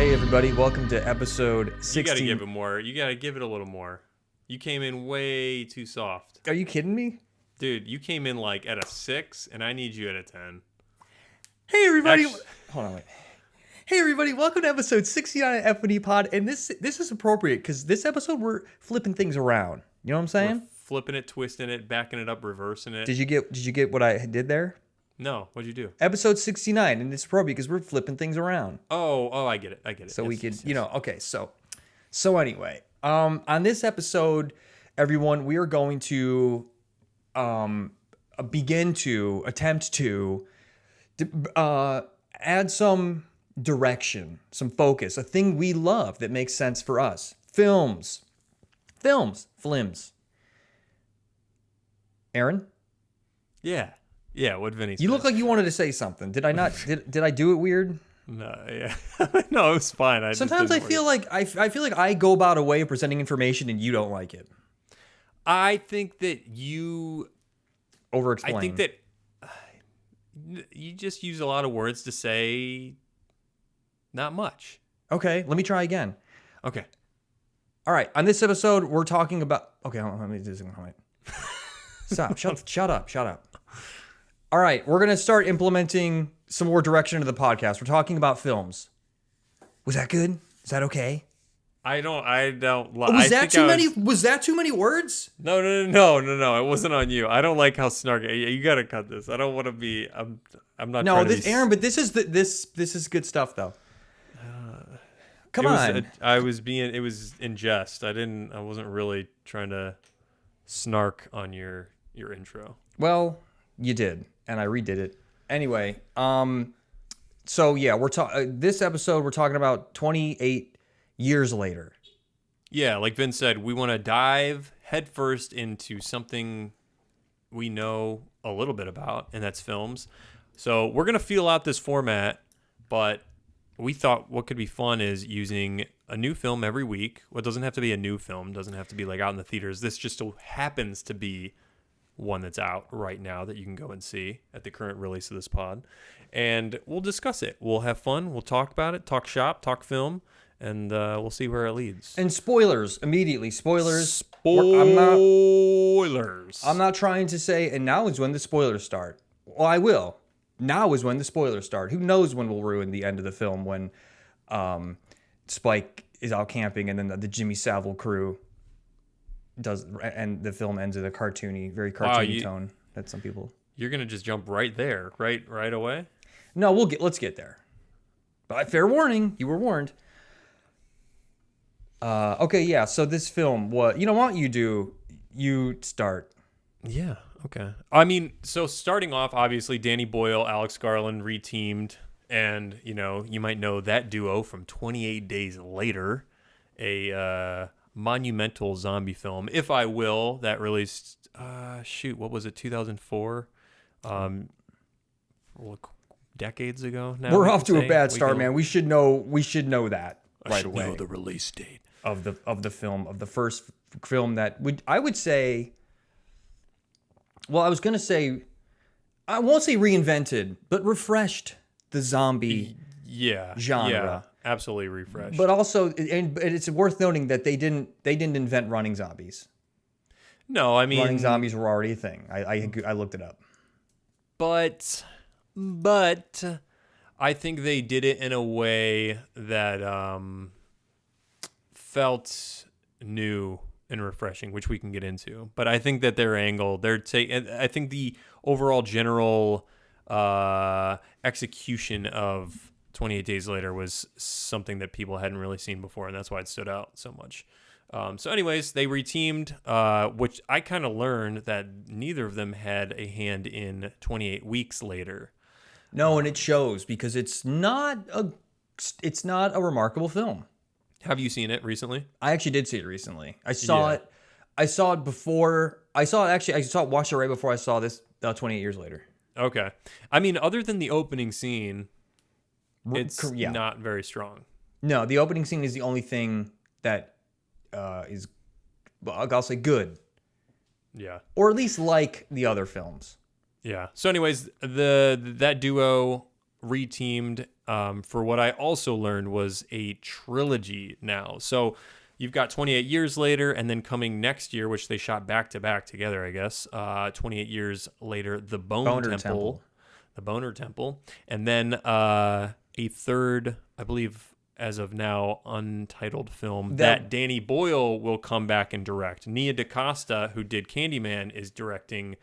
Hey everybody, welcome to episode 16. You gotta give it more. You gotta give it a little more. You came in way too soft. Are you kidding me? Dude, you came in like at a 6, and I need you at a 10. Hey everybody, hold on, wait. Hey everybody, welcome to episode 69 of FND POD, and this is appropriate because this episode we're flipping things around. You know what I'm saying? We're flipping it, twisting it, backing it up, reversing it. Did you get what I did there? No, what'd you do? Episode 69, and it's appropriate because we're flipping things around. Oh, I get it. So yes, we could, yes. Okay, so anyway, on this episode, everyone, we are going to attempt to add some direction, some focus, a thing we love that makes sense for us. Films. Aaron? Yeah, what Vinny said. You look like you wanted to say something. Did I not? Did I do it weird? No, yeah. No, it was fine. Sometimes I feel like I go about a way of presenting information and you don't like it. I think that you over-explain. I think that you just use a lot of words to say not much. Okay, let me try again. Okay. All right, on this episode, we're talking about... Okay, hold on, let me do this. Wait. Stop. Shut up. All right, we're going to start implementing some more direction into the podcast. We're talking about films. Was that good? Is that okay? I don't. Was that too many words? No. It wasn't on you. I don't like how snarky. You got to cut this. I don't want to be. I'm not. No, Aaron. But this is good stuff though. Come on. It was in jest. I wasn't really trying to snark on your intro. Well, you did, and I redid it. Anyway, so yeah, this episode we're talking about 28 years later. Yeah, like Vin said, we want to dive headfirst into something we know a little bit about, and that's films. So we're going to feel out this format, but we thought what could be fun is using a new film every week. Well, it doesn't have to be a new film. Doesn't have to be like out in the theaters. This just so happens to be one that's out right now that you can go and see at the current release of this pod. And we'll discuss it. We'll have fun. We'll talk about it, talk shop, talk film, and we'll see where it leads. And spoilers, immediately. Spoilers. I'm not trying to say, and now is when the spoilers start. Well, I will. Now is when the spoilers start. Who knows when we'll ruin the end of the film when Spike is out camping and then the Jimmy Savile crew does, and the film ends in a very cartoony tone that some people. You're gonna just jump right there, right away. No, let's get there. But fair warning, you were warned. Okay, yeah. So this film, why don't you start? Yeah. Okay. I mean, so starting off, obviously, Danny Boyle, Alex Garland reteamed, and you might know that duo from 28 Days Later, a monumental zombie film, if I will, that released what was it, 2004, decades ago now. We're off to a bad start, man. We should know that right away. Know the release date of the film, of the first film that I would say, well, I was going to say, I won't say reinvented, but refreshed the zombie genre. Yeah, absolutely refreshed. But also, and it's worth noting that they didn't invent running zombies. No, I mean, running zombies were already a thing. I looked it up. But I think they did it in a way that felt new and refreshing, which we can get into. But I think that their angle, I think the overall general execution of 28 Days Later was something that people hadn't really seen before, and that's why it stood out so much. So anyways, they reteamed, which I kind of learned that neither of them had a hand in 28 Weeks Later. No, and it shows because it's not a remarkable film. Have you seen it recently? I actually did see it recently. I saw it before. Watched it right before I saw this 28 Years Later. Okay. I mean, other than the opening scene, it's not very strong. No, the opening scene is the only thing that is, I'll say, good. Yeah. Or at least like the other films. Yeah. So anyways, that duo reteamed for what I also learned was a trilogy now. So you've got 28 years later, and then coming next year, which they shot back to back together, I guess. 28 years later, the Boner Temple. The Boner Temple, and then a third, I believe, as of now, untitled film that Danny Boyle will come back and direct. Nia DaCosta, who did Candyman, is directing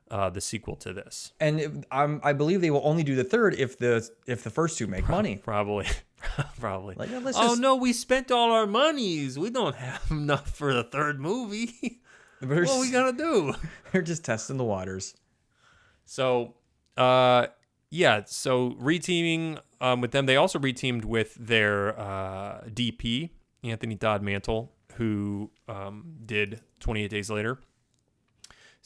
the sequel to this. And I believe they will only do the third if the first two make money. Probably. Like, no, we spent all our monies. We don't have enough for the third movie. What are we gonna do? They're just testing the waters. So, so reteaming with them. They also reteamed with their DP, Anthony Dodd Mantle, who did 28 Days Later.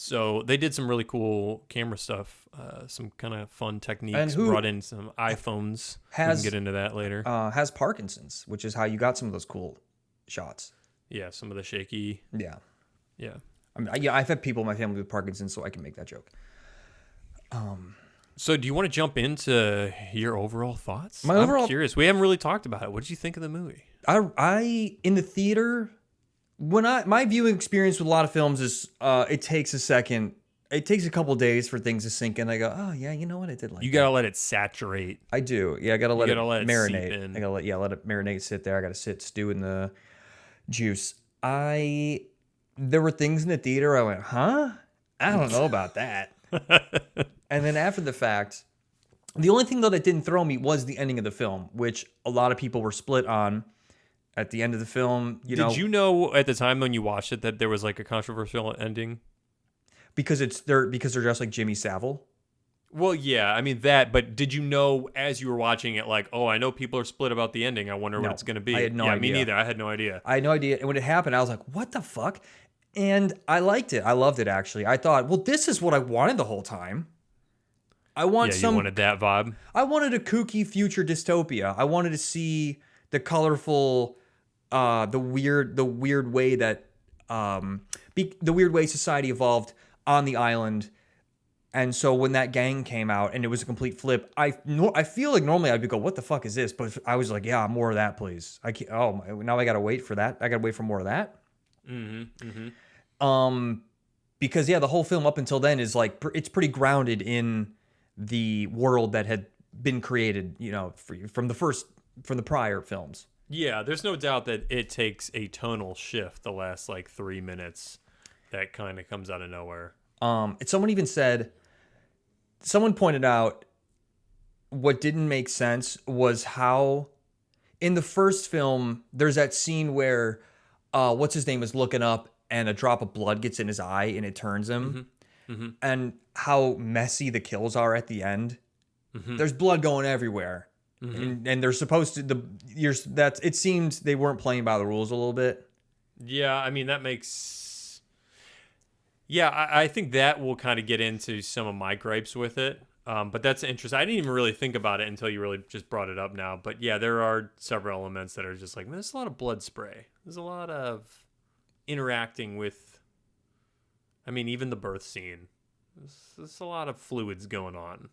So they did some really cool camera stuff, some kind of fun techniques, brought in some iPhones. We can get into that later. Has Parkinson's, which is how you got some of those cool shots. Yeah, some of the shaky. Yeah. Yeah. I mean, I've had people in my family with Parkinson's, so I can make that joke. So do you want to jump into your overall thoughts? I'm curious. We haven't really talked about it. What did you think of the movie? I in the theater, my viewing experience with a lot of films is it takes a second. It takes a couple days for things to sink in. I go, oh yeah, you know what? I did like. You gotta let it saturate. I do. Yeah, I gotta let it marinate. Seep in. I gotta let it marinate, sit there. I gotta stew in the juice. There were things in the theater. I went, huh? I don't know about that. And then after the fact, the only thing though that didn't throw me was the ending of the film, which a lot of people were split on. At the end of the film, did you know at the time when you watched it that there was like a controversial ending? Because they're dressed like Jimmy Savile. Well, yeah, I mean that, but did you know as you were watching it, like, oh, I know people are split about the ending. I wonder what it's going to be. I had no idea. Me neither. I had no idea. I had no idea. And when it happened, I was like, what the fuck? And I liked it. I loved it, actually. I thought, well, this is what I wanted the whole time. You wanted that vibe. I wanted a kooky future dystopia. I wanted to see the colorful, the weird way that, the weird way society evolved on the island. And so when that gang came out and it was a complete flip, I feel like normally I'd go, what the fuck is this? But I was like, yeah, more of that, please. Now I got to wait for that. I got to wait for more of that. Mm-hmm. Mm-hmm. Because the whole film up until then is like, it's pretty grounded in the world that had been created, from the prior films. Yeah, there's no doubt that it takes a tonal shift the last like 3 minutes that kind of comes out of nowhere. Someone pointed out what didn't make sense was how in the first film, there's that scene where what's his name is looking up and a drop of blood gets in his eye and it turns him. Mm-hmm. Mm-hmm. And how messy the kills are at the end. Mm-hmm. There's blood going everywhere. Mm-hmm. And they're supposed to it seemed they weren't playing by the rules a little bit. Yeah, I mean that makes. Yeah, I think that will kind of get into some of my gripes with it. But that's interesting. I didn't even really think about it until you really just brought it up now. But yeah, there are several elements that are just like, man, there's a lot of blood spray. There's a lot of interacting with. I mean, even the birth scene. There's a lot of fluids going on,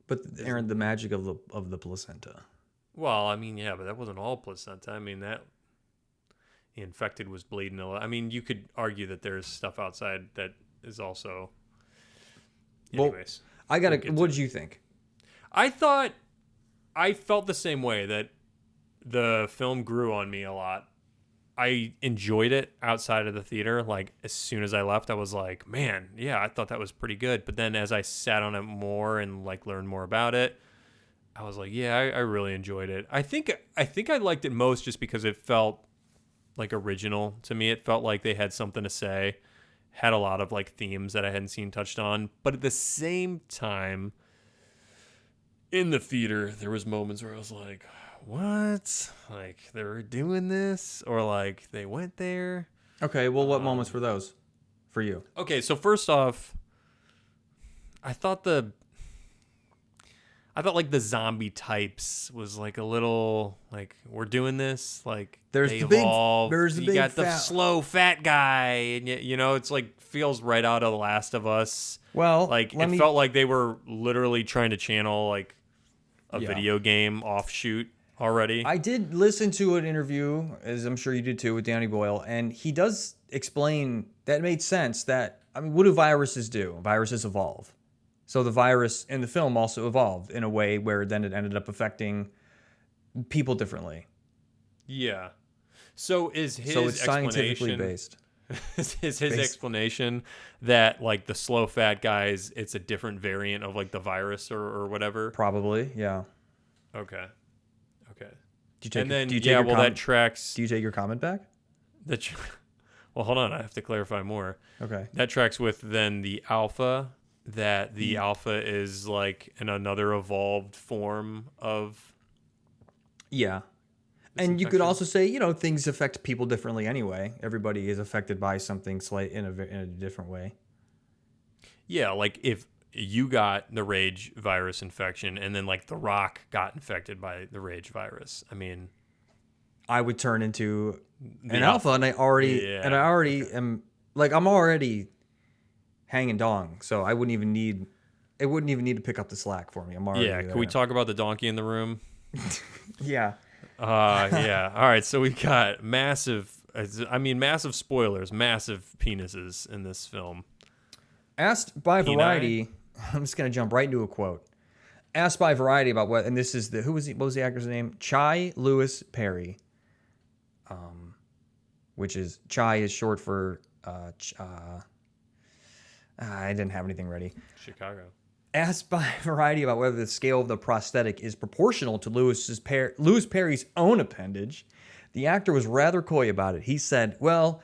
But Aaron, the magic of the placenta. Well, I mean, yeah, but that wasn't all placenta. I mean, that the infected was bleeding a lot. I mean, you could argue that there's stuff outside that is also. Anyways, what did you think? I felt the same way, that the film grew on me a lot. I enjoyed it outside of the theater. Like, as soon as I left, I was like, man, yeah, I thought that was pretty good. But then as I sat on it more and like learned more about it, I was like, yeah, I really enjoyed it. I think I liked it most just because it felt like original to me. It felt like they had something to say, had a lot of like themes that I hadn't seen touched on. But at the same time, in the theater, there was moments where I was like, what? Like, they were doing this? Or like they went there? Okay, well, what moments were those for you? Okay, so first off, I thought like the zombie types was like a little like, we're doing this, like there's they the big evolved. there's the you big got the fat. slow fat guy, and it's like feels right out of The Last of Us. Well, like it felt like they were literally trying to channel like a Yeah. video game offshoot already. I did listen to an interview, as I'm sure you did too, with Danny Boyle, and he does explain that it made sense that, I mean, what do viruses do? Viruses evolve. So the virus in the film also evolved in a way where then it ended up affecting people differently. Yeah. So is his So it's scientifically explanation based. is his explanation that like the slow fat guys, it's a different variant of like the virus or whatever? Probably, yeah. Okay. Do you take, And then do you take yeah, your well comment, that tracks. do you take your comment back? Well, hold on, I have to clarify more. Okay. That tracks with then the alpha. That the alpha is like another evolved form of. Yeah. And you could also say, things affect people differently anyway. Everybody is affected by something in a different way. Yeah, like if you got the rage virus infection and then like The Rock got infected by the rage virus, I mean, I would turn into an alpha. alpha, and I already Yeah, am like, I'm already hanging dong, so I wouldn't even need to pick up the slack for me. I'm already yeah. Can we talk about the donkey in the room? Yeah. Yeah. All right. So we got massive spoilers, massive penises in this film. Asked by Variety, I'm just gonna jump right into a quote. Asked by Variety about what, and this is what was the actor's name? Chai Lewis Perry. Which is, Chai is short for I didn't have anything ready. Chicago. Asked by Variety about whether the scale of the prosthetic is proportional to Lewis Perry's own appendage, the actor was rather coy about it. He said, well,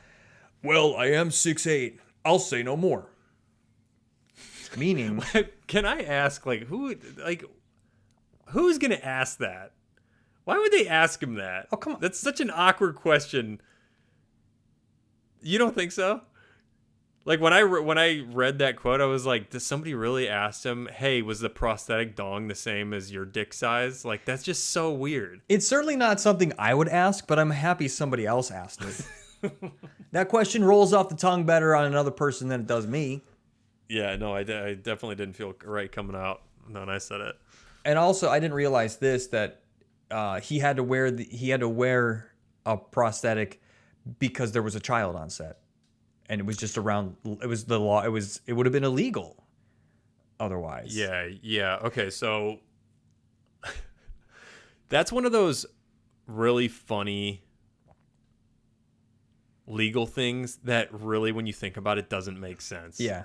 I am 6'8". I'll say no more. Meaning, can I ask, who's gonna ask that? Why would they ask him that? Oh, come on. That's such an awkward question. You don't think so? Like when I read that quote, I was like, does somebody really ask him, hey, was the prosthetic dong the same as your dick size? Like, that's just so weird. it's certainly not something I would ask, but I'm happy somebody else asked it. That question rolls off the tongue better on another person than it does me. Yeah, no, I definitely didn't feel right coming out when I said it. And also, I didn't realize this, that he had to wear a prosthetic because there was a child on set, and it was just around. It was the law. It would have been illegal otherwise. Yeah. Okay, so that's one of those really funny legal things that really, when you think about it, doesn't make sense. Yeah.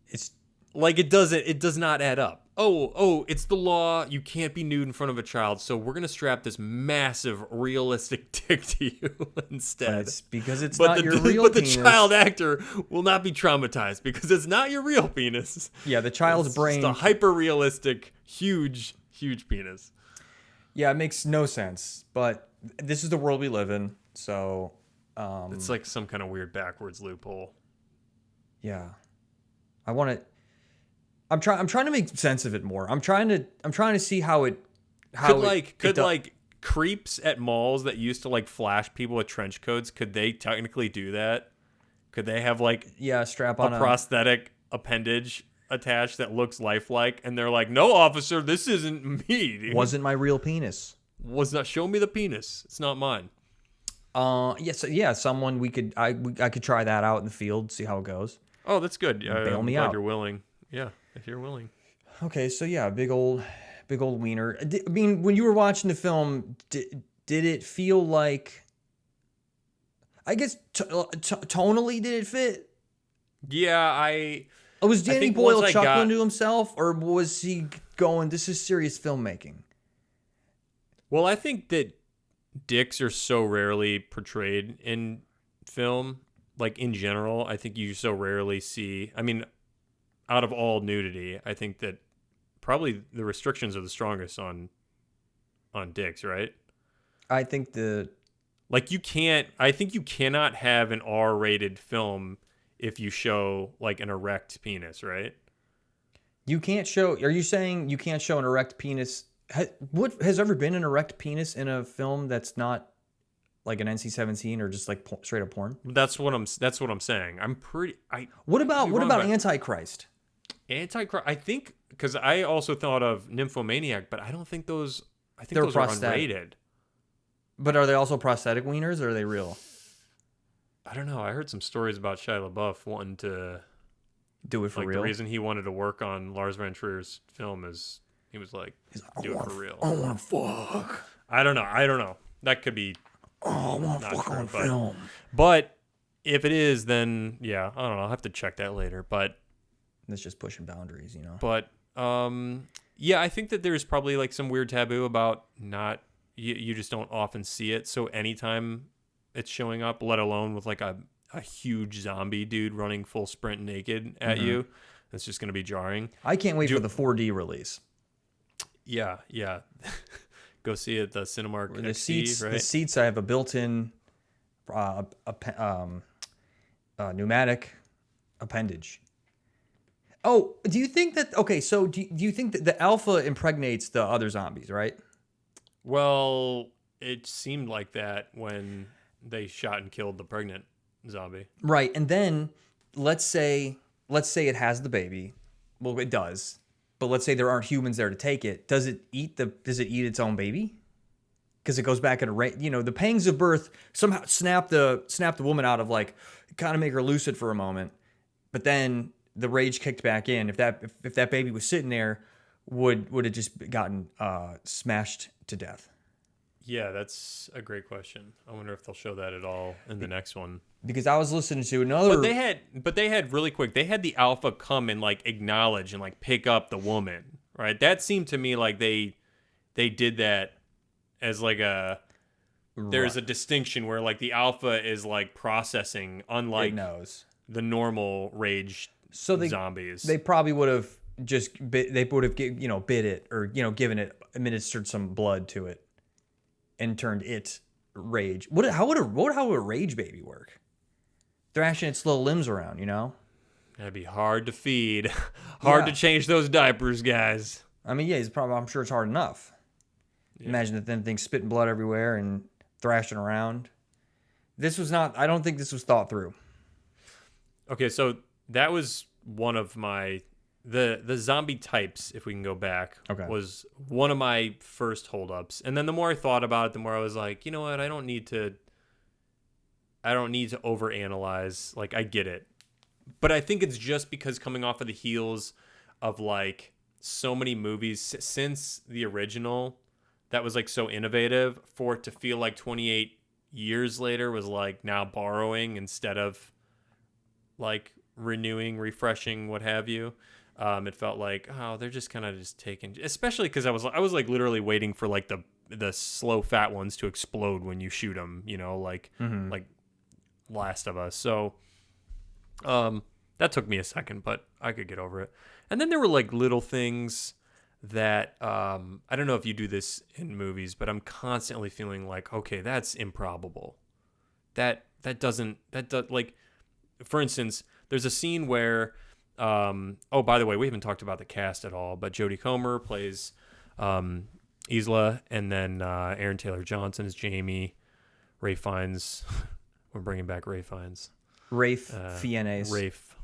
It's like it does not add up. Oh, it's the law. You can't be nude in front of a child, so we're gonna strap this massive realistic dick to you instead. Because not your real but penis. the child actor will not be traumatized because it's not your real penis. Yeah, the child's brain. It's a hyper realistic, huge penis. Yeah, it makes no sense. But this is the world we live in, so It's like some kind of weird backwards loophole. yeah. I'm trying to make sense of it more. I'm trying to see how creeps at malls that used to like flash people with trench coats, could they technically do that? Could they have strap on a prosthetic appendage attached that looks lifelike, and they're like, no, officer, this isn't me, dude. Wasn't my real penis. Was not, show me the penis, it's not mine. Someone I could try that out in the field, see how it goes. Oh, that's good. Bail me glad out. You're willing. Yeah, if you're willing. Okay, so yeah, big old wiener. I mean, when you were watching the film, did it feel like, I guess tonally, did it fit? Yeah, Was Danny think Boyle once I chuckling got- to himself, or was he going, this is serious filmmaking? Well, I think that dicks are so rarely portrayed in film. Like, in general, I think you so rarely see... I mean, out of all nudity, I think that probably the restrictions are the strongest on dicks, right? I think I think you cannot have an R-rated film if you show, like, an erect penis, right? you can't show... Are you saying you can't show an erect penis? What has ever been an erect penis in a film that's not like an NC-17 or just like straight up porn? That's what I'm saying. What about Antichrist? Antichrist, I think because I also thought of Nymphomaniac, but I don't think those. I think They're those are prosthetic. unrated. But are they also prosthetic wieners, or are they real? I don't know. I heard some stories about Shia LaBeouf wanting to Do it for like real? the reason he wanted to work on Lars von Trier's film is he was like, do it for real. I want to fuck. I don't know. That could be Oh, I want to not fuck true, on but- film. But if it is, then yeah, I don't know. I'll have to check that later. But That's just pushing boundaries, you know? yeah, I think that there's probably like some weird taboo about not you just don't often see it. So anytime it's showing up, let alone with like a huge zombie dude running full sprint naked at you, that's just gonna be jarring. I can't wait for the 4D release. Yeah. Go see it at the Cinemark The XD, right? seats, I have a built-in pneumatic appendage. Oh, do you think that? Okay, so do you think that the alpha impregnates the other zombies, right? Well, it seemed like that when they shot and killed the pregnant zombie. Right, and then let's say it has the baby. Well, it does, but let's say there aren't humans there to take it. Does it eat its own baby? Because it goes back into the pangs of birth somehow snap the woman out of like kind of make her lucid for a moment, but then the rage kicked back in. If that baby was sitting there, would it just gotten smashed to death? Yeah, that's a great question. I wonder if they'll show that at all in the next one. Because I was listening to another. But they had really quick. They had the alpha come and like acknowledge and like pick up the woman, right? That seemed to me like they did that as like there's a distinction where like the alpha is like processing, unlike it knows the normal rage zombies. They probably would have bit it or given it, administered some blood to it, and turned it rage. How would a rage baby work? Thrashing its little limbs around, That'd be hard to feed, hard to change those diapers, guys. I mean, yeah, I'm sure it's hard enough. Yeah. Imagine that then thing spitting blood everywhere and thrashing around. I don't think this was thought through. Okay, so that was one of my the zombie types, if we can go back, was one of my first holdups. And then the more I thought about it, the more I was like, you know what, I don't need to overanalyze. Like, I get it. But I think it's just because coming off of the heels of like so many movies since the original that was like so innovative, for it to feel like 28 years later was like now borrowing instead of like renewing, refreshing, what have you. It felt like, oh, they're just kind of just taking, especially because I was like literally waiting for like the slow fat ones to explode when you shoot them, like Last of Us. So that took me a second, but I could get over it. And then there were like little things that I don't know if you do this in movies, but I'm constantly feeling like, okay, that's improbable. That doesn't like, for instance, there's a scene where by the way, we haven't talked about the cast at all, but Jodie Comer plays Isla, and then Aaron Taylor Johnson is Jamie. Ray Fiennes, we're bringing back Ray Fiennes. Rafe Fiennes. Rafe.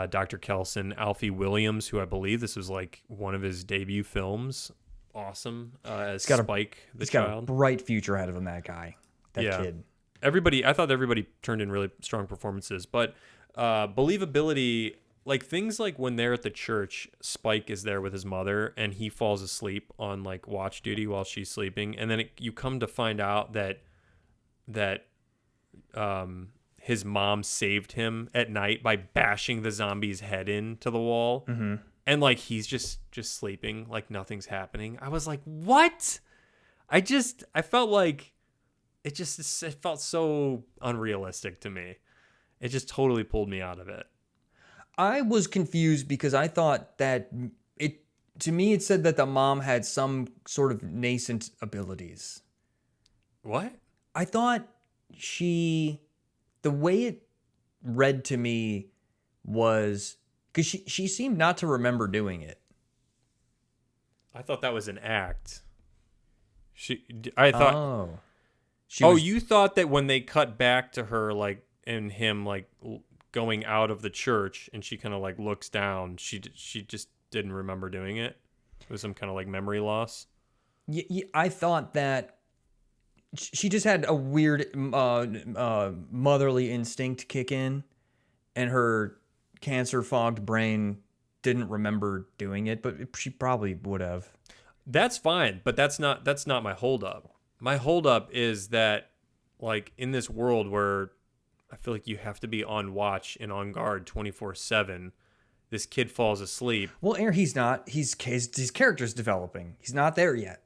Dr. Kelson, Alfie Williams, who I believe this was like one of his debut films. Awesome. As Spike, the child. Got a bright future ahead of him, that guy. That kid. I thought everybody turned in really strong performances, but believability, like things like when they're at the church, Spike is there with his mother and he falls asleep on like watch duty while she's sleeping. And then you come to find out that his mom saved him at night by bashing the zombie's head into the wall. Mm-hmm. And like, he's just sleeping, like nothing's happening. I was like, what? I felt like it felt so unrealistic to me. It just totally pulled me out of it. I was confused because I thought that it said that the mom had some sort of nascent abilities. What? I thought the way it read to me was because she seemed not to remember doing it. I thought that was an act. You thought that when they cut back to her, like, and him like going out of the church and she kind of like looks down, she just didn't remember doing it. It was some kind of like memory loss. I thought that she just had a weird motherly instinct kick in, and her cancer-fogged brain didn't remember doing it, but she probably would have. That's fine, but that's not my holdup. My holdup is that, like, in this world where I feel like you have to be on watch and on guard 24/7, this kid falls asleep. Well, Aaron, he's not. His character's developing. He's not there yet.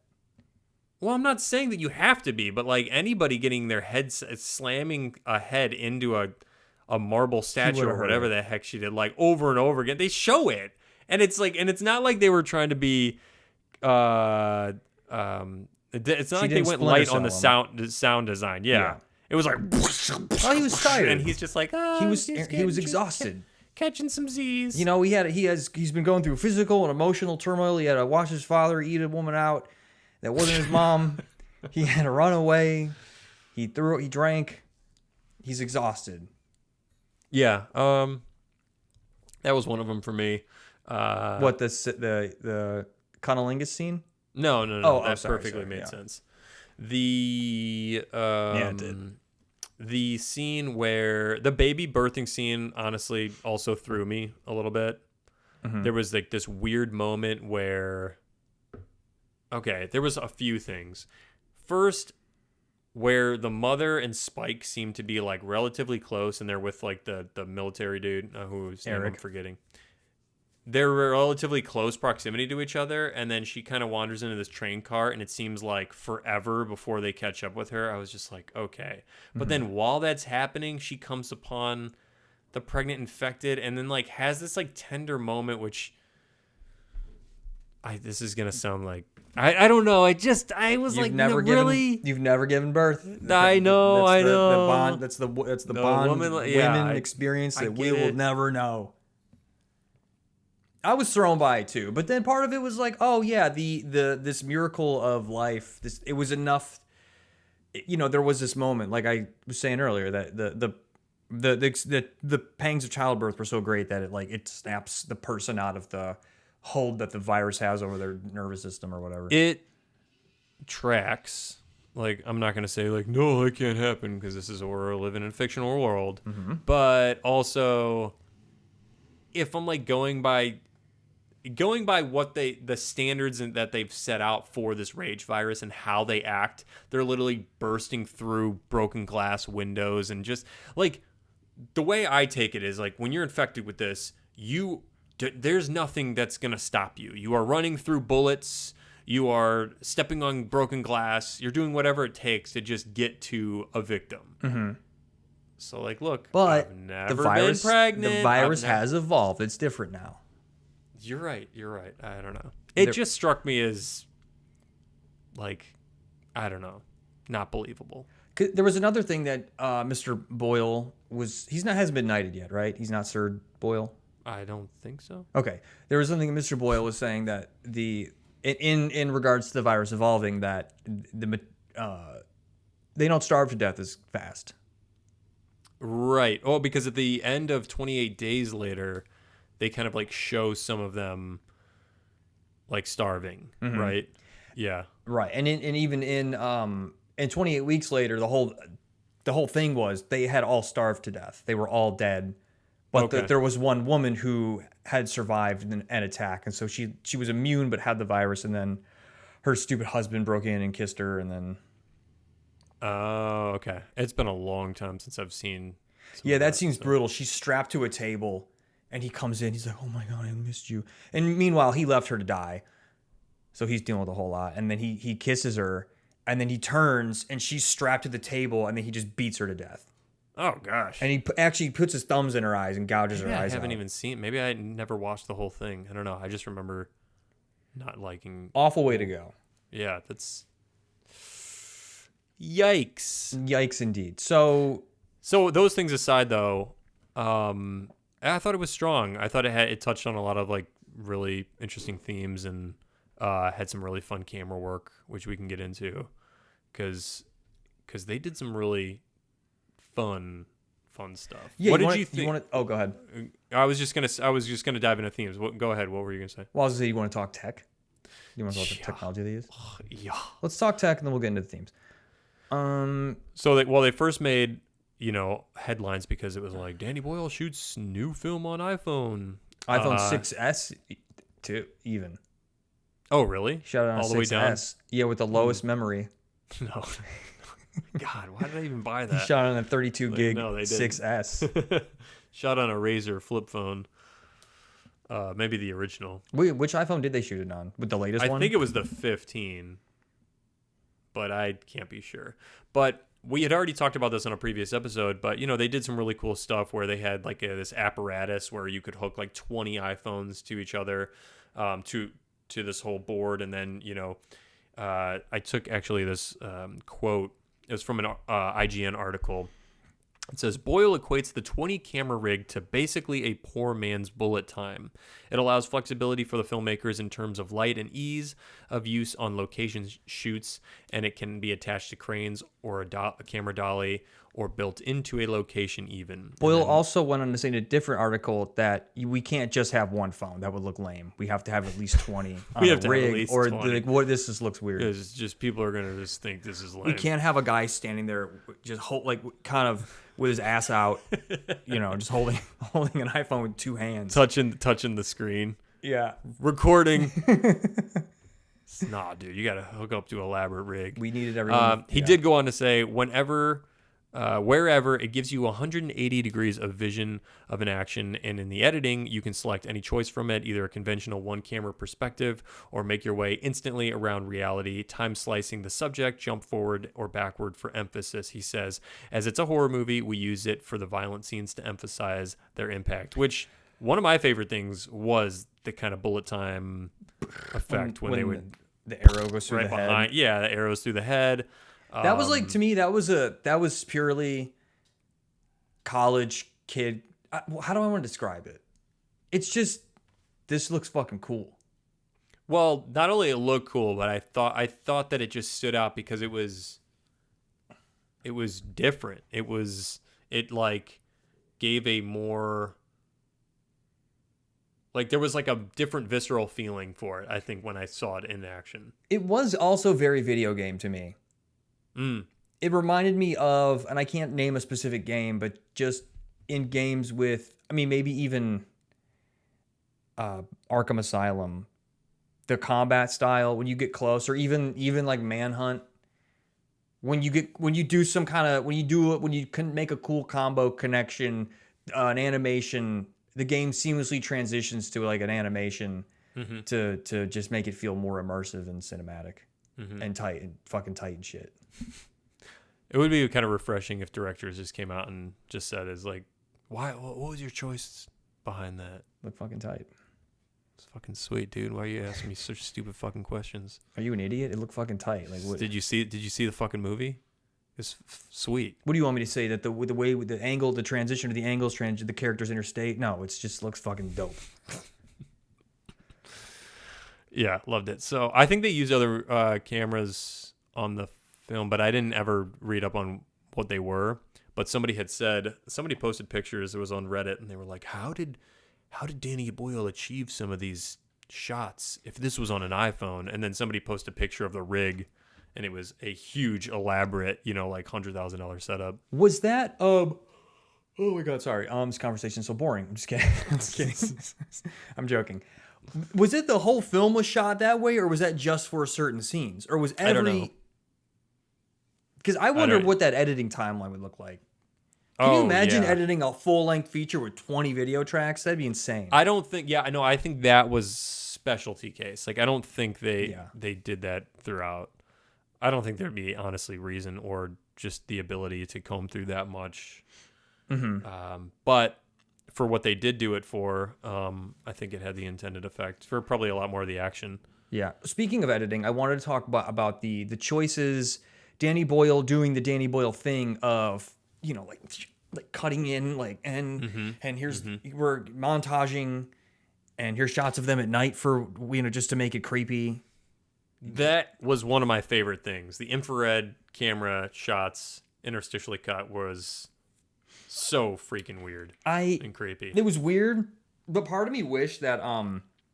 Well, I'm not saying that you have to be, but like anybody getting their head slamming a head into a marble statue or whatever the heck she did, like over and over again, they show it, and it's like, and it's not like they were trying to be, it's not like they went light on the sound design. Yeah. It was like, oh, he was tired, and he's just like, he was exhausted. Catching some Z's. You know, he's been going through physical and emotional turmoil. He had to watch his father eat a woman out that wasn't his mom. He had to run away. He drank. He's exhausted. Yeah. That was one of them for me. What, the cunnilingus scene? No. That perfectly made sense. It did. The scene where the baby birthing scene honestly also threw me a little bit. Mm-hmm. There was like this weird moment where, okay, there was a few things. First, where the mother and Spike seem to be like relatively close, and they're with like the military dude who's name I'm forgetting. They're relatively close proximity to each other, and then she kind of wanders into this train car, and it seems like forever before they catch up with her. I was just like, okay. But then while that's happening, she comes upon the pregnant infected, and then like has this like tender moment, which this is gonna sound like I don't know. I was like, never really. You've never given birth. I know. The bond. That's the bond women experience that we will never know. I was thrown by it too, but then part of it was like, oh yeah, this miracle of life. It was enough. You know, there was this moment, like I was saying earlier, that the pangs of childbirth were so great that it snaps the person out of the hold that the virus has over their nervous system or whatever. It tracks. Like, I'm not gonna say like, no, that can't happen because this is we're living in a fictional world. Mm-hmm. But also, if I'm like going by what the standards that they've set out for this rage virus and how they act, they're literally bursting through broken glass windows, and just like the way I take it is like when you're infected with this, there's nothing that's going to stop you. You are running through bullets, you are stepping on broken glass, you're doing whatever it takes to just get to a victim. Mm-hmm. So like, look, but I've never been pregnant. The virus has evolved. It's different now. You're right. I don't know. It just struck me as, like, I don't know, not believable. There was another thing that Mr. Boyle hasn't been knighted yet, right? He's not Sir Boyle? I don't think so. Okay. There was something Mr. Boyle was saying that in regards to the virus evolving, that they don't starve to death as fast. Right. Oh, because at the end of 28 days later, they kind of like show some of them like starving, mm-hmm. Right? Yeah. Right. And even in 28 weeks later, the whole thing was they had all starved to death. They were all dead. But there was one woman who had survived an attack, and so she was immune but had the virus, and then her stupid husband broke in and kissed her, and then oh, okay. It's been a long time since I've seen that seems brutal. She's strapped to a table. And he comes in, he's like, oh my God, I missed you. And meanwhile, he left her to die. So he's dealing with a whole lot. And then he kisses her, and then he turns, and she's strapped to the table, and then he just beats her to death. Oh, gosh. And he actually puts his thumbs in her eyes and gouges her eyes out. I haven't even seen it. Maybe I never watched the whole thing. I don't know. I just remember not liking... Awful way to go. Yeah, that's... Yikes. Yikes, indeed. So those things aside, though... I thought it was strong. I thought it touched on a lot of like really interesting themes, and had some really fun camera work, which we can get into, because they did some really fun fun stuff. Yeah, what did you think? Oh, go ahead. I was just gonna dive into themes. Go ahead. What were you gonna say? Well, I was gonna say, you want to talk tech? You want to talk about the technology they use? Yeah. Let's talk tech, and then we'll get into the themes. So they first made headlines because it was like Danny Boyle shoots new film on iPhone 6S to even. Oh, really? Shot it on all a 6S. The way down? Yeah, with the lowest memory. No. God, why did I even buy He that? shot on a 32 gig No, they didn't. 6S. Shot on a Razr flip phone. Maybe the original. Wait, which iPhone did they shoot it on? With the latest one? I think it was the 15, but I can't be sure. But we had already talked about this on a previous episode, but they did some really cool stuff where they had like this apparatus where you could hook like 20 iPhones to each other, to this whole board, and then I took actually this quote. It was from an IGN article. It says, Boyle equates the 20 camera rig to basically a poor man's bullet time. It allows flexibility for the filmmakers in terms of light and ease of use on location shoots, and it can be attached to cranes or a camera dolly or built into a location even. Boyle also went on to say in a different article that we can't just have one phone. That would look lame. We have to have at least 20 on We a have to have rig, at least or 20. like, what, this just looks weird. It's just people are going to just think this is lame. We can't have a guy standing there just kind of with his ass out, just holding an iPhone with two hands. Touching the screen. Yeah. Recording. Nah, dude, you got to hook up to an elaborate rig. We needed everyone. He did go on to say, wherever it gives you 180 degrees of vision of an action, and in the editing, you can select any choice from it, either a conventional one-camera perspective or make your way instantly around reality, time slicing the subject, jump forward or backward for emphasis, he says. As it's a horror movie, we use it for the violent scenes to emphasize their impact, which one of my favorite things was the kind of bullet time effect when they would... The arrow goes through right the behind, head. Yeah, the arrows through the head. That was to me, that was purely college kid. How do I want to describe it? It's just, this looks fucking cool. Well, not only it looked cool, but I thought that it just stood out because it was different. It like gave a more, like there was like a different visceral feeling for it, I think, when I saw it in action. It was also very video game to me. It reminded me of, and I can't name a specific game, but just in games with, maybe even Arkham Asylum, the combat style when you get close, or even like Manhunt, when you can make a cool combo connection, an animation, the game seamlessly transitions to like an animation to just make it feel more immersive and cinematic and tight and fucking tight and shit. It would be kind of refreshing if directors just came out and just said, "Is like, why? What was your choice behind that?" Look fucking tight. It's fucking sweet, dude. Why are you asking me such stupid fucking questions? Are you an idiot? It looked fucking tight. Like, what? Did you see the fucking movie? It's sweet. What do you want me to say? That the way with the angle, the transition to the angles, the characters interstate? No, it's just looks fucking dope. Yeah, loved it. So I think they use other cameras on the film, but I didn't ever read up on what they were. But somebody posted pictures. It was on Reddit, and they were like, "How did Danny Boyle achieve some of these shots if this was on an iPhone?" And then somebody posted a picture of the rig, and it was a huge, elaborate, like $100,000 setup. Was that oh my god, sorry. This conversation's so boring. I'm just kidding. I'm just kidding. I'm joking. Was it the whole film was shot that way, or was that just for certain scenes, or was every? I don't know. Because I wonder what that editing timeline would look like. Can you imagine editing a full-length feature with 20 video tracks? That'd be insane. I don't think. Yeah, I know. I think that was specialty case. Like, I don't think they did that throughout. I don't think there'd be honestly reason or just the ability to comb through that much. But for what they did do it for, I think it had the intended effect for probably a lot more of the action. Yeah. Speaking of editing, I wanted to talk about the choices. Danny Boyle doing the Danny Boyle thing of, like cutting in, like, and here's, we're montaging, and here's shots of them at night for, just to make it creepy. That was one of my favorite things. The infrared camera shots, interstitially cut, was so freaking weird and creepy. It was weird, but part of me wished that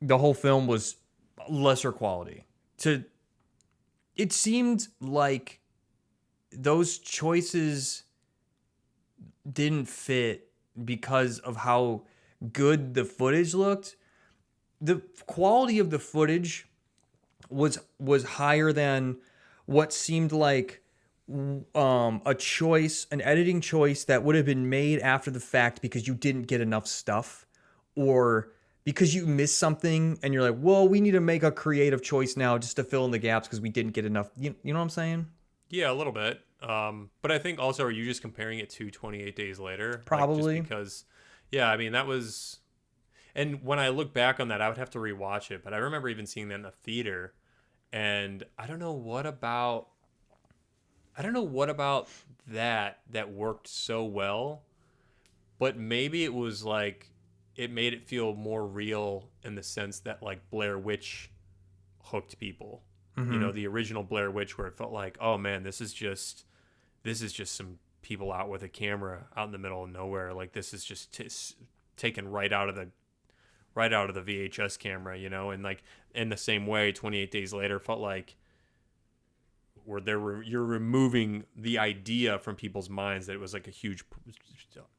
the whole film was lesser quality. It seemed like those choices didn't fit because of how good the footage looked. The quality of the footage was higher than what seemed like a choice, an editing choice that would have been made after the fact because you didn't get enough stuff, or because you missed something and you're like, well, we need to make a creative choice now just to fill in the gaps because we didn't get enough. You know what I'm saying? Yeah, a little bit. But I think also, are you just comparing it to 28 Days Later? Probably. Like, just because, yeah, I mean, that was... And when I look back on that, I would have to rewatch it. But I remember even seeing that in the theater. And I don't know what about that worked so well. But maybe it was like, it made it feel more real in the sense that like Blair Witch hooked people. Mm-hmm. You know, the original Blair Witch, where it felt like, oh man, this is just some people out with a camera out in the middle of nowhere. Like, this is just taken right out of the VHS camera, you know. And like in the same way, 28 Days Later felt like you're removing the idea from people's minds that it was like a huge,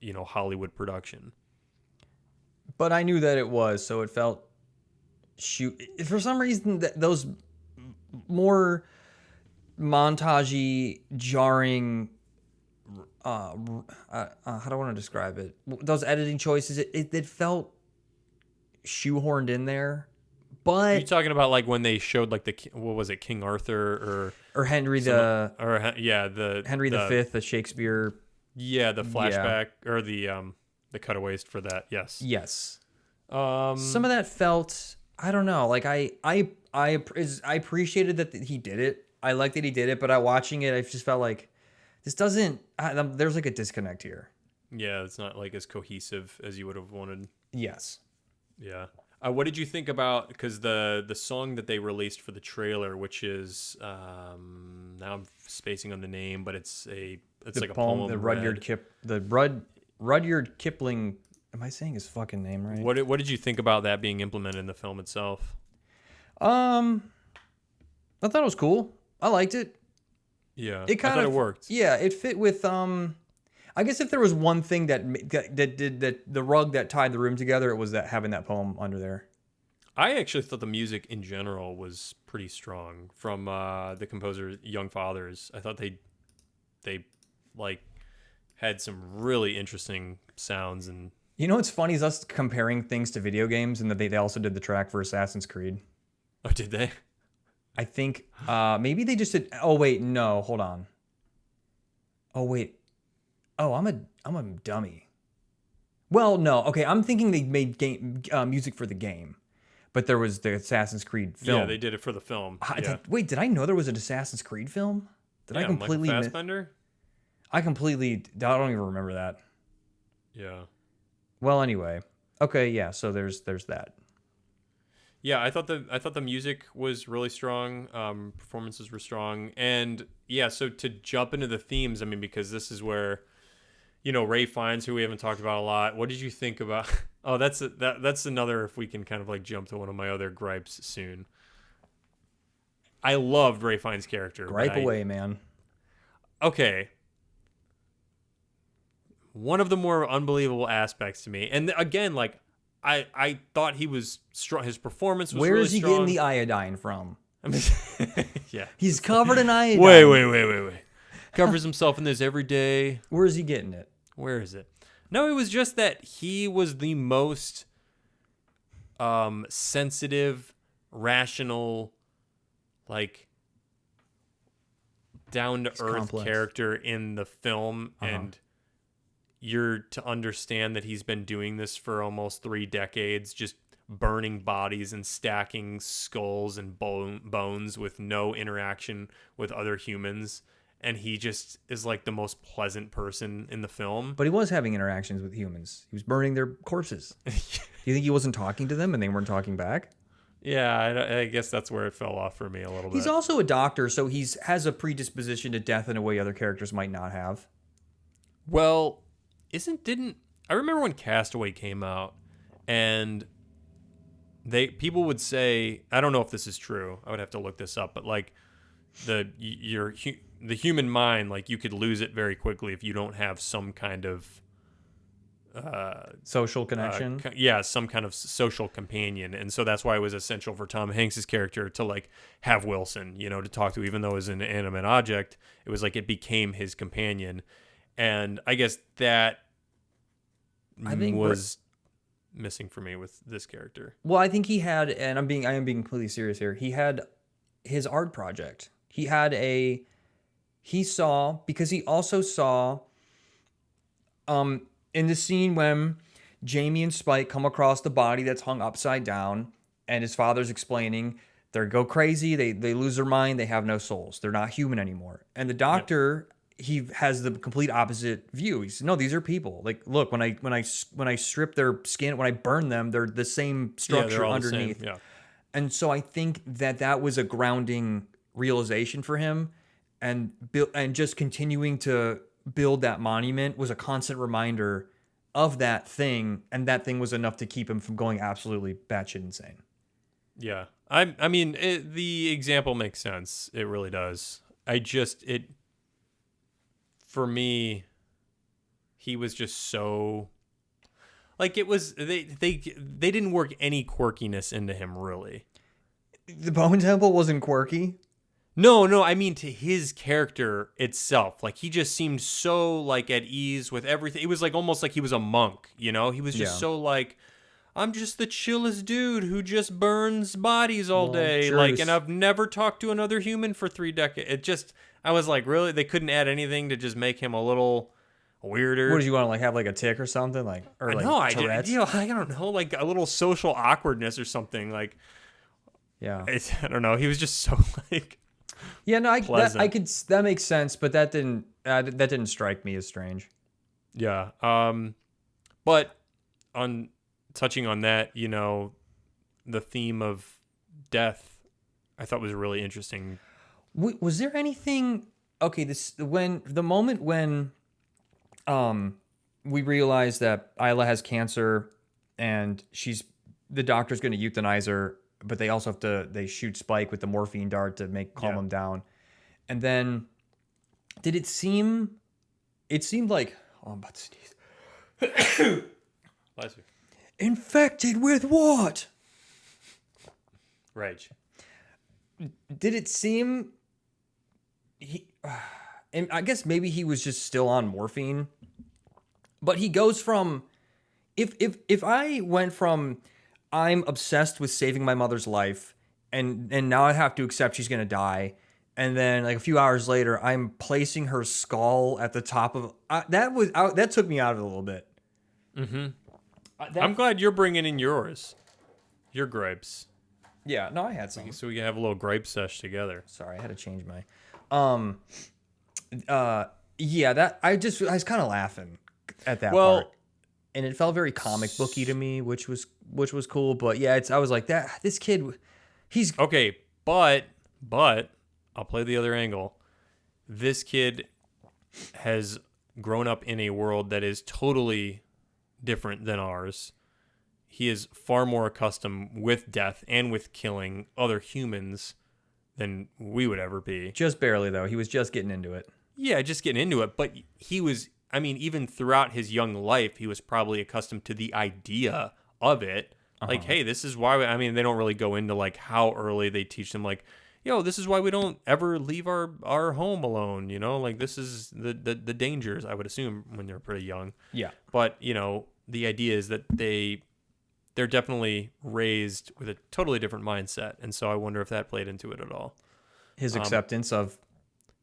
you know, Hollywood production. But I knew that it was, so it felt for some reason that those more montagey, jarring, how do I want to describe it? Those editing choices, it felt shoehorned in there. But are you talking about like when they showed like what was it, King Arthur or Henry Henry V, the Shakespeare? Yeah, the flashback or the cutaways for that. Yes. Some of that felt, I don't know, like I appreciated that he did it. I like that he did it, but watching it, I just felt like this doesn't. There's like a disconnect here. Yeah, it's not like as cohesive as you would have wanted. Yes. Yeah. What did you think about, because the song that they released for the trailer, which is now I'm spacing on the name, but it's like a poem. The Rudyard Kipling. Am I saying his fucking name right? What did you think about that being implemented in the film itself? I thought it was cool. I liked it. Yeah, I thought it worked. Yeah, it fit with I guess if there was one thing that did the rug that tied the room together, it was that having that poem under there. I actually thought the music in general was pretty strong from the composer Young Fathers. I thought they like had some really interesting sounds. And you know what's funny is us comparing things to video games, and that they also did the track for Assassin's Creed. Oh, did they? I think maybe they just did. Oh wait, no, hold on. Oh wait. Oh, I'm a dummy. Well, no. Okay, I'm thinking they made music for the game, but there was the Assassin's Creed film. Yeah, they did it for the film. Did I know there was an Assassin's Creed film? I completely Michael Fassbender? I don't even remember that. Yeah. Well, anyway. Okay, yeah, so there's that. Yeah, I thought the music was really strong. Performances were strong. And yeah, so to jump into the themes, I mean, because this is where, you know, Ray Fiennes, who we haven't talked about a lot. What did you think about? Oh, that's another. If we can kind of like jump to one of my other gripes soon. I loved Ray Fiennes' character. Gripe away, man. Okay. One of the more unbelievable aspects to me, and again, like I thought he was strong. His performance was Where really is he strong. getting the iodine from? I mean, yeah, he's covered in iodine. Wait. Covers himself in this every day. Where is he getting it? Where is it? No, it was just that he was the most sensitive, rational, like down-to-earth character in the film. And you're to understand that he's been doing this for almost 3 decades, just burning bodies and stacking skulls and bones with no interaction with other humans. And he just is like the most pleasant person in the film. But he was having interactions with humans. He was burning their corpses. Do you think he wasn't talking to them and they weren't talking back? Yeah, I guess that's where it fell off for me a little bit. He's also a doctor, so has a predisposition to death in a way other characters might not have. Well, didn't I remember when Castaway came out, and people would say, I don't know if this is true, I would have to look this up, but like the human mind, like you could lose it very quickly if you don't have some kind of social connection. Some kind of social companion. And so that's why it was essential for Tom Hanks's character to like have Wilson, to talk to, even though it was an inanimate object. It was like it became his companion. And I guess that was missing for me with this character. Well, I think he had, and I am being completely serious here. He had his art project. He also saw in the scene when Jamie and Spike come across the body that's hung upside down, and his father's explaining they go crazy, they lose their mind, they have no souls, they're not human anymore. And the doctor, he has the complete opposite view. He said, no, these are people. Like, look, when I strip their skin, when I burn them, they're the same structure underneath. Yeah. And so I think that was a grounding realization for him, and just continuing to build that monument was a constant reminder of that thing, and that thing was enough to keep him from going absolutely batshit insane. Yeah. I mean, the example makes sense. It really does. For me, he was just so, like, it was, they didn't work any quirkiness into him, really. The Bone Temple wasn't quirky? No, I mean to his character itself. Like, he just seemed so, like, at ease with everything. It was like almost like he was a monk, He was just so like, I'm just the chillest dude who just burns bodies all day. Sure, like, and I've never talked to another human for 3 decades. I was like, really? They couldn't add anything to just make him a little weirder? What did you want to, like, have, like, a tick or something? Like, or like Tourette's? I don't know, like a little social awkwardness or something. Like, yeah. I don't know. He was just so, like, yeah, no, pleasant. that makes sense, but that didn't strike me as strange. Yeah. But touching on that, the theme of death, I thought was really interesting. Was there anything? Okay, the moment when we realize that Isla has cancer and the doctor's going to euthanize her, but they also they shoot Spike with the morphine dart to calm him down. And then it seemed like, oh, I'm about to sneeze. Infected with what? Rage. Did it seem and I guess maybe he was just still on morphine, but he goes from, if I went from, I'm obsessed with saving my mother's life, and now I have to accept she's gonna die, and then like a few hours later I'm placing her skull at the top of that took me out of it a little bit. Mm-hmm. I'm glad you're bringing in your gripes. Yeah, no, I had some. So we can have a little gripe sesh together. Sorry, I had to change my that I was kind of laughing at that part, and it felt very comic booky to me, which was cool. But yeah, I was like, that this kid, he's okay, but I'll play the other angle. This kid has grown up in a world that is totally different than ours. He is far more accustomed with death and with killing other humans than we would ever be. Just barely, though. He was just getting into it. Yeah, just getting into it. But he was, I mean, even throughout his young life, he was probably accustomed to the idea of it. Like, hey, this is why, they don't really go into, like, how early they teach them, like, this is why we don't ever leave our home alone, Like, this is the dangers, I would assume, when they're pretty young. Yeah. But, the idea is that they're definitely raised with a totally different mindset, and so I wonder if that played into it at all. His acceptance of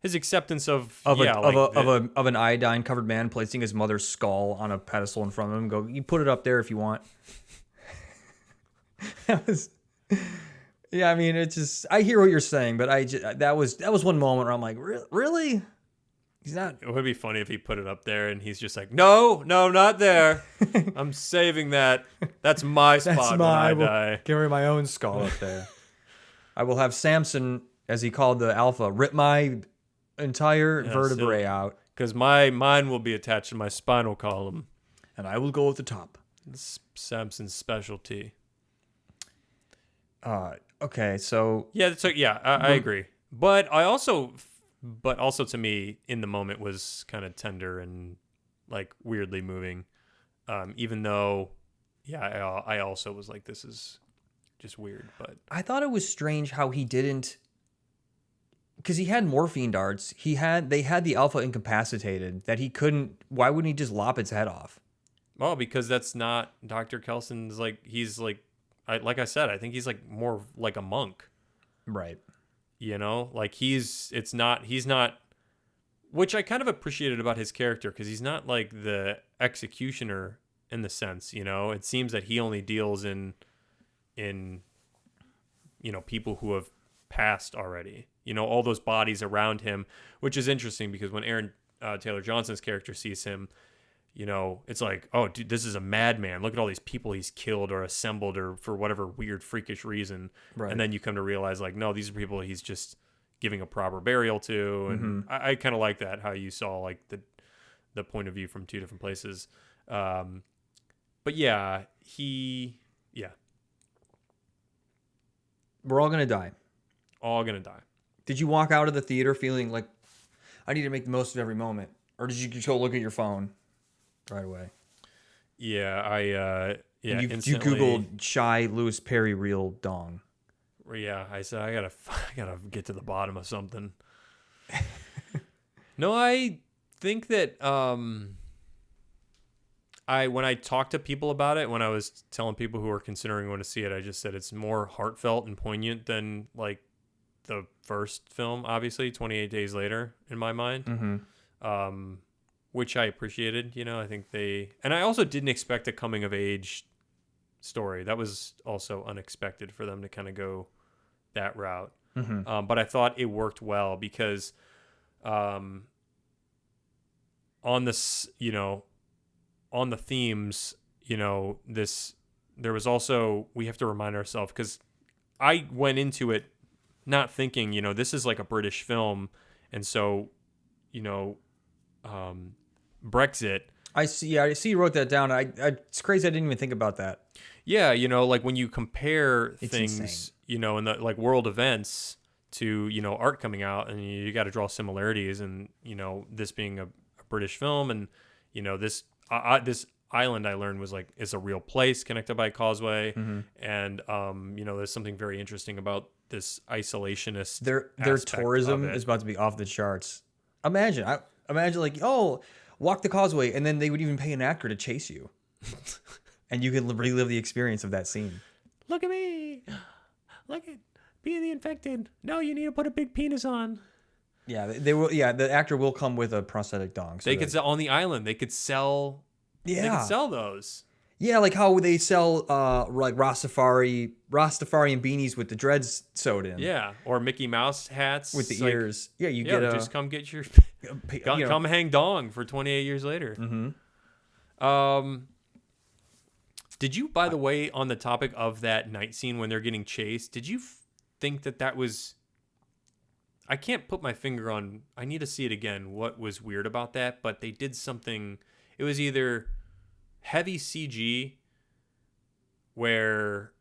an iodine covered man placing his mother's skull on a pedestal in front of him. Go, you put it up there if you want. Yeah, I mean, it's just, I hear what you're saying, but that was one moment where I'm like, really? He's not. It would be funny if he put it up there and he's just like, no, not there. I'm saving that. That's my spot when I die. Carry my own skull up there. I will have Samson, as he called the alpha, rip my entire vertebrae out. Because my mind will be attached to my spinal column. And I will go at the top. It's Samson's specialty. Okay, so Yeah, I agree. But also to me, in the moment, was kind of tender and like weirdly moving. Even though, I also was like, this is just weird. But I thought it was strange how he didn't, because he had morphine darts. They had the alpha incapacitated that he couldn't. Why wouldn't he just lop its head off? well, because that's not Dr. Kelson's. Like, he's like, like I said, I think he's like more like a monk. Right. You know, like he's not, which I kind of appreciated about his character, because he's not like the executioner in the sense, you know. It seems that he only deals in people who have passed already, all those bodies around him, which is interesting because when Aaron Taylor Johnson's character sees him, it's like, oh, dude, this is a madman. Look at all these people he's killed or assembled or for whatever weird, freakish reason. Right. And then you come to realize, like, no, these are people he's just giving a proper burial to. And I kind of like that, how you saw, like, the point of view from two different places. But yeah, We're all going to die. All going to die. Did you walk out of the theater feeling like, I need to make the most of every moment? Or did you go look at your phone right away? Yeah, you Googled shy Louis Perry real dong. Yeah, I said I gotta get to the bottom of something. No, I think that when I talked to people about it, when I was telling people who were considering going to see it, I just said it's more heartfelt and poignant than like the first film, obviously 28 Days Later, in my mind. Which I appreciated. I think and I also didn't expect a coming of age story. That was also unexpected for them to kind of go that route. But I thought it worked well because on this, on the themes, there was also, we have to remind ourselves, because I went into it not thinking, this is like a British film. And so, Brexit. I see you wrote that down. It's crazy I didn't even think about that. Yeah, like when you compare things, insane. In the like world events to, art coming out, and you got to draw similarities, and, this being a British film, and, this island I learned is a real place connected by a causeway. And, there's something very interesting about this isolationist. Their tourism is about to be off the charts. Imagine like, oh, walk the causeway, and then they would even pay an actor to chase you. And you could relive the experience of that scene. Look at me. Look at being the infected. No, you need to put a big penis on. Yeah, they will. Yeah, the actor will come with a prosthetic dong. So they could sell on the island. They could sell. Yeah, they could sell those. Yeah, like how they sell like Rastafarian beanies with the dreads sewed in. Yeah, or Mickey Mouse hats with the ears. Yeah, just come get your come hang dong for 28 years later. Did you, by the way, on the topic of that night scene when they're getting chased, did you think that was? I can't put my finger on. I need to see it again. What was weird about that? But they did something. It was either heavy CG, where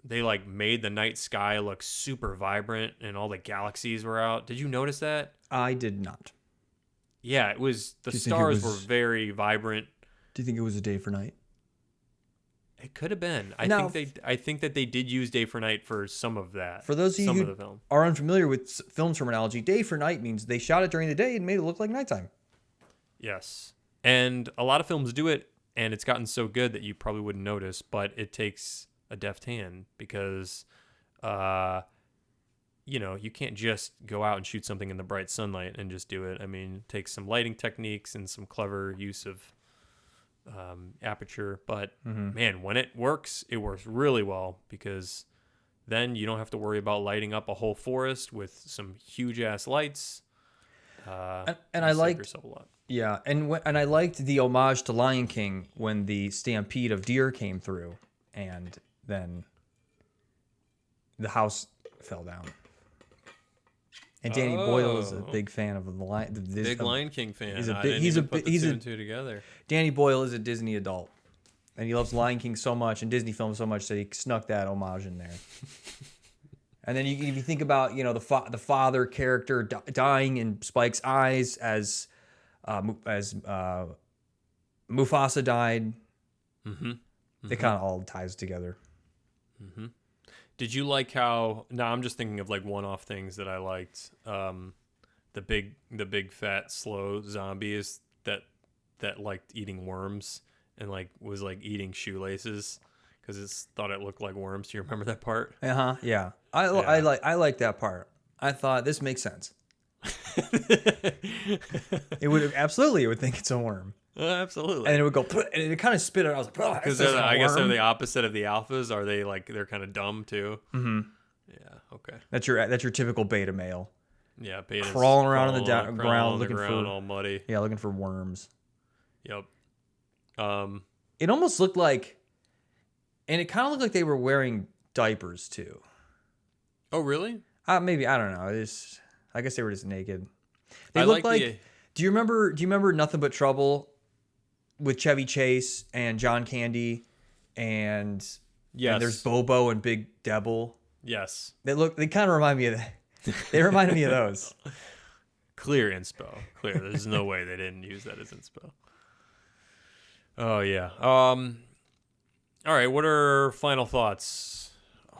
they like made the night sky look super vibrant and all the galaxies were out. Did you notice that? I did not. Yeah, it was. The stars were very vibrant. Do you think it was a day for night? It could have been. I think that they did use day for night for some of that. For those of you who are unfamiliar with film terminology, day for night means they shot it during the day and made it look like nighttime. Yes. And a lot of films do it, and it's gotten so good that you probably wouldn't notice, but it takes a deft hand because, you can't just go out and shoot something in the bright sunlight and just do it. I mean, it takes some lighting techniques and some clever use of aperture, but man, when it works really well, because then you don't have to worry about lighting up a whole forest with some huge ass lights. And I liked yourself a lot. Yeah, and I liked the homage to Lion King when the stampede of deer came through, and then the house fell down. And Danny Boyle is a big fan of the Lion. Big Lion King fan. He's a I big. didn't He's even a. put the He's two a. and two together. Danny Boyle is a Disney adult, and he loves Lion King so much and Disney films so much that he snuck that homage in there. And then if you think about the father character dying in Spike's eyes as Mufasa died, it kind of all ties together. Mm-hmm. Did you like how? Now I'm just thinking of like one-off things that I liked. The big fat slow zombies that liked eating worms and like was like eating shoelaces because it thought it looked like worms. Do you remember that part? Yeah. I like that part. I thought this makes sense. It would think it's a worm. Absolutely. And it would go, and it kind of spit it. I was like, because I guess they're the opposite of the alphas. Are they like they're kind of dumb too? Mm-hmm. Yeah. Okay. That's your typical beta male. Yeah, betas crawling around in the ground looking for all muddy. Yeah, looking for worms. Yep. It almost looked like, and it kind of looked like they were wearing diapers too. Oh, really? Maybe, I don't know. I guess they were just naked. They looked like. Do you remember Nothing But Trouble with Chevy Chase and John Candy, and yes, and there's Bobo and Big Debble. Yes, They kind of remind me of that. They reminded me of those. Clear inspo. Clear. There's no way they didn't use that as inspo. Oh yeah. All right. What are final thoughts?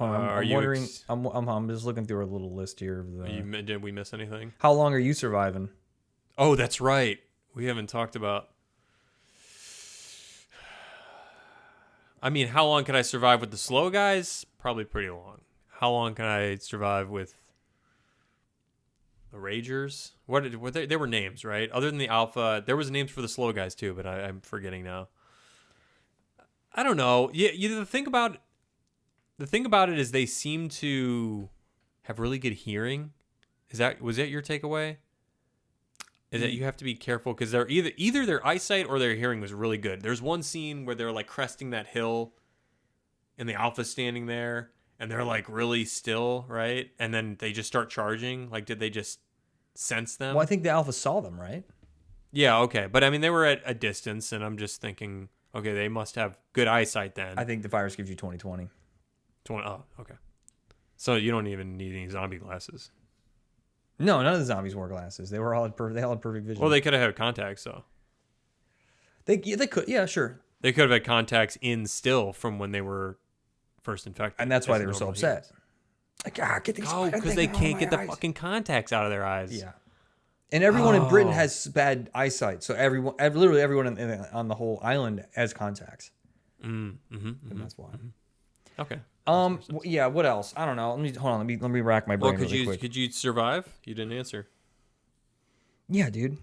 I'm wondering. I'm just looking through our little list here of the. Did we miss anything? How long are you surviving? Oh, that's right. We haven't talked about. I mean, how long can I survive with the slow guys? Probably pretty long. How long can I survive with the Ragers? What they were names, right? Other than the Alpha, there was names for the slow guys too, but I'm forgetting now. I don't know. Yeah, the thing about it is they seem to have really good hearing. Was that your takeaway? Is that you have to be careful because they're either their eyesight or their hearing was really good. There's one scene where they're like cresting that hill, and the Alpha's standing there, and they're like really still, right? And then they just start charging. Like, did they just sense them? Well, I think the Alpha saw them, right? Yeah, okay. But I mean, they were at a distance, and I'm just thinking, okay, they must have good eyesight then. I think the virus gives you 20/20. Oh, okay. So you don't even need any zombie glasses. No, none of the zombies wore glasses. They all had perfect vision. Well, they could have had contacts, though. They could, yeah, sure. They could have had contacts in still from when they were first infected. And that's why they were so upset. Like, get these. Oh, because they can't get the fucking contacts out of their eyes. Yeah. And everyone in Britain has bad eyesight, so literally everyone on the whole island has contacts. And that's why. Okay. Yeah. What else? I don't know. Let me rack my brain. Well, quick. could you survive? You didn't answer. Yeah, dude.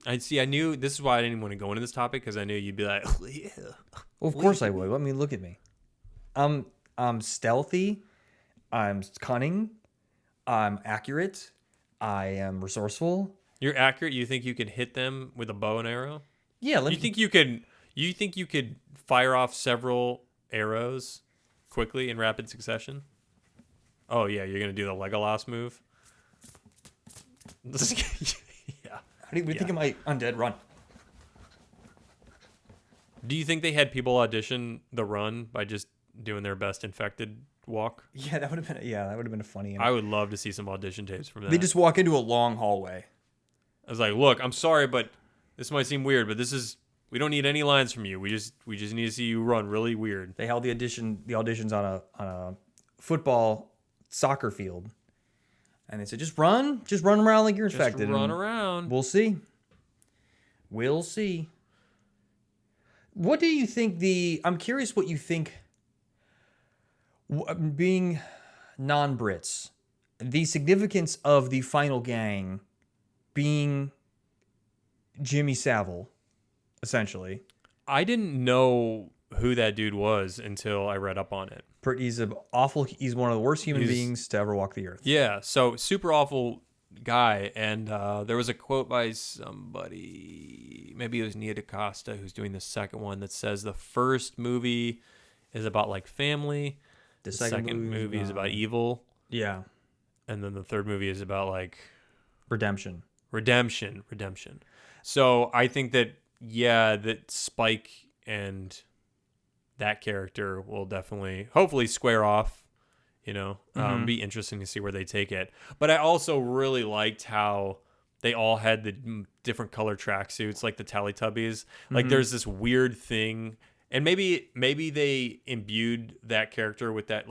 I see. I knew this is why I didn't want to go into this topic because I knew you'd be like, oh, yeah. Well, of course I would. Let me look at me. I'm stealthy. I'm cunning. I'm accurate. I am resourceful. You're accurate. You think you could hit them with a bow and arrow? Yeah. You think you could fire off several arrows quickly in rapid succession? Oh yeah, you're gonna do the Legolas move. Yeah. How do you think of my undead run? Do you think they had people audition the run by just doing their best infected walk? Yeah, that would have been a funny. I would love to see some audition tapes from that. They just walk into a long hallway. I was like, look, I'm sorry, but this might seem weird, but we don't need any lines from you. We just need to see you run really weird. They held the auditions on a football soccer field, and they said, just run around like you're infected. Just run around. We'll see. What do you think I'm curious what you think, being non-Brits, the significance of the final gang being Jimmy Savile, essentially. I didn't know who that dude was until I read up on it. He's one of the worst human beings to ever walk the earth. Yeah, so super awful guy. And there was a quote by somebody, maybe it was Nia DaCosta, who's doing the second one, that says the first movie is about like family. The second movie is about evil. Yeah. and then the third movie is about like Redemption. redemption. So I think that that Spike and that character will definitely, hopefully, square off. Be interesting to see where they take it. But I also really liked how they all had the different color tracksuits, like the Teletubbies. Like there's this weird thing, and maybe they imbued that character with that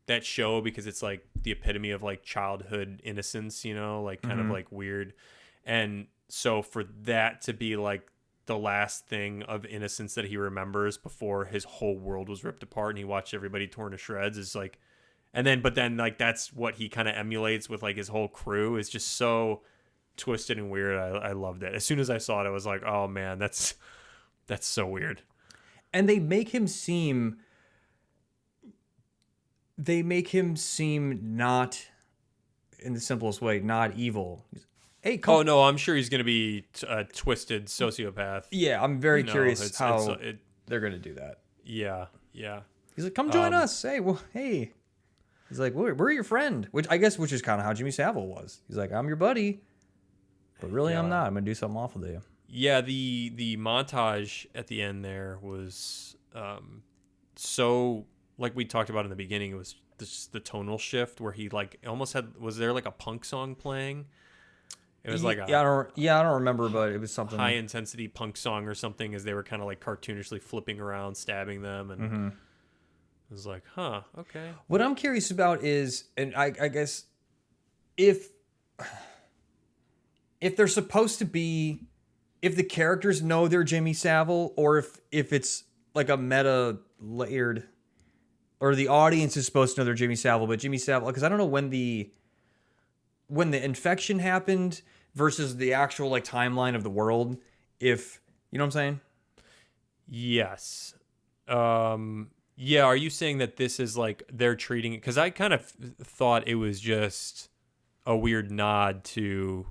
that show because it's like the epitome of like childhood innocence, like kind of like weird. And so for that to be like the last thing of innocence that he remembers before his whole world was ripped apart and he watched everybody torn to shreds is like, but then like that's what he kind of emulates with like his whole crew is just so twisted and weird. I loved it. As soon as I saw it, I was like, oh man, that's so weird. And they make him seem not, in the simplest way, not evil. Hey, oh no, I'm sure he's gonna be a twisted sociopath. Yeah, I'm very curious how they're gonna do that. Yeah. He's like, come join us. Hey. He's like, we're your friend, which is kind of how Jimmy Savile was. He's like, I'm your buddy, but really I'm not. I'm gonna do something awful to you. Yeah, the montage at the end there was so, like we talked about in the beginning, it was the tonal shift where he like almost was there like a punk song playing? It was like I don't remember, but it was something high intensity punk song or something, as they were kind of like cartoonishly flipping around, stabbing them, and it was like, huh, okay. What I'm curious about is, and I guess if they're supposed to be, if the characters know they're Jimmy Savile, or if it's like a meta layered, or the audience is supposed to know they're Jimmy Savile, but Jimmy Savile, because I don't know when the infection happened versus the actual like timeline of the world. If you know what I'm saying? Yes. Yeah. Are you saying that this is like they're treating it? Because I kind of thought it was just a weird nod to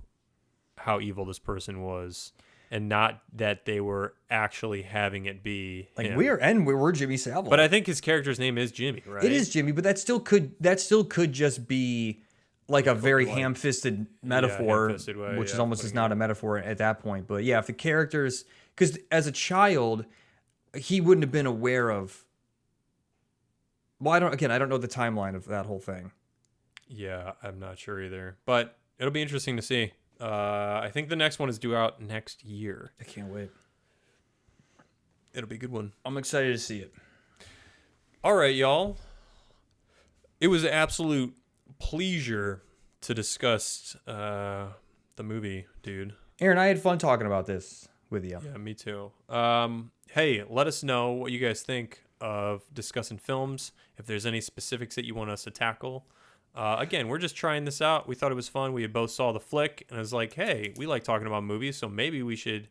how evil this person was, and not that they were actually having it be like him. we're Jimmy Savile. But I think his character's name is Jimmy, right? It is Jimmy, but that still could just be like a very ham-fisted metaphor, ham-fisted way, which is almost not a metaphor at that point. But yeah, if the characters, because as a child, he wouldn't have been aware of. Well, I don't know the timeline of that whole thing. Yeah, I'm not sure either, but it'll be interesting to see. I think the next one is due out next year. I can't wait. It'll be a good one. I'm excited to see it. All right, y'all. It was an absolute pleasure to discuss the movie, dude. Aaron, I had fun talking about this with you. Yeah, me too. Hey, let us know what you guys think of discussing films. If there's any specifics that you want us to tackle. Again, we're just trying this out. We thought it was fun. We both saw the flick, and I was like, hey, we like talking about movies, so maybe we should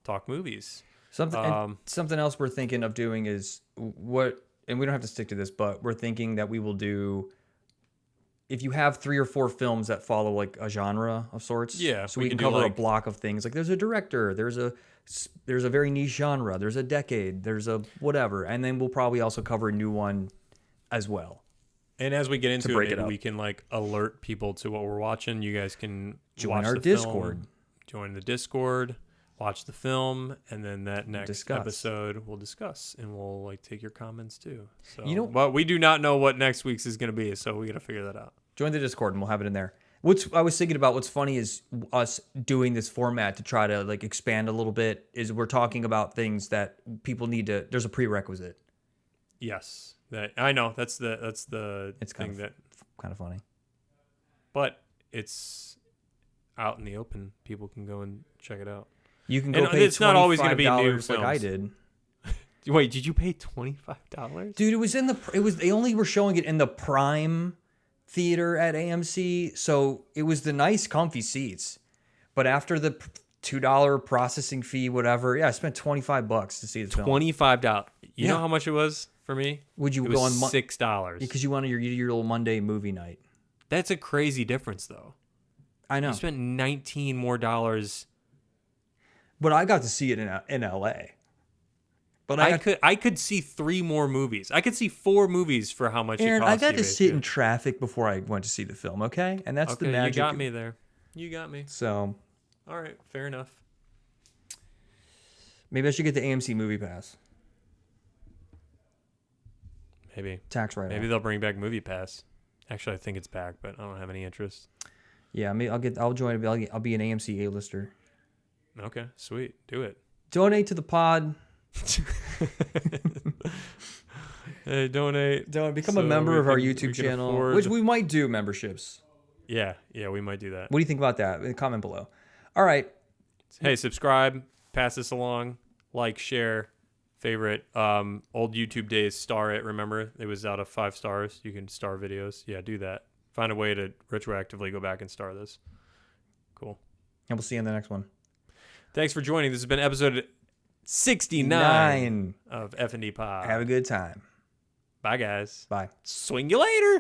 talk movies. Something else we're thinking of doing is and we don't have to stick to this, but we're thinking that we will do, if you have 3 or 4 films that follow like a genre of sorts, so we can cover a block of things. Like there's a director, there's a very niche genre, there's a decade, there's a whatever, and then we'll probably also cover a new one as well. And as we get into it, maybe we can like alert people to what we're watching. You guys can join our Discord, join the Discord, watch the film, and then that next episode we'll discuss, and we'll like take your comments too. So, but we do not know what next week's is going to be, so we got to figure that out. Join the Discord, and we'll have it in there. I was thinking about, what's funny is us doing this format to try to like expand a little bit, is we're talking about things that people need to. There's a prerequisite. Yes. That I know that's the it's thing that kind of funny, but it's out in the open. People can go and check it out. You can go pay. It's not always going to be new films. Like I did. Wait, did you pay $25? Dude, it was they only were showing it in the Prime theater at AMC, so it was the nice, comfy seats. But after the $2 processing fee, whatever, I spent $25 to see the film. $25. You know how much it was? For me, would you go on $6 because you wanted your little Monday movie night? That's a crazy difference, though. I know. You spent $19 more, but I got to see it in LA. But I could see 3 more movies. I could see 4 movies for how much Aaron, it cost. I got you, to sit in basically. traffic before I went to see the film, okay? And that's the magic. You got me there. You got me. So, All right, fair enough. maybe I should get the AMC Movie Pass. Maybe. Tax write-off. Maybe they'll bring back Movie Pass. Actually, I think it's back, but I don't have any interest. Yeah, maybe I'll join. I'll be an AMC A-lister. Okay, sweet. Do it. Donate to the pod. Hey, donate. Become a member of our YouTube channel, which we might do memberships. Yeah, we might do that. What do you think about that? Comment below. All right. Hey, subscribe, pass this along, like, share, favorite. Old YouTube days, star it. Remember, it was out of 5 stars. You can star videos. Yeah, do that. Find a way to retroactively go back and star this. Cool. And we'll see you in the next one. Thanks for joining. This has been episode 69 of FND POD. Have a good time. Bye, guys. Bye. Swing you later.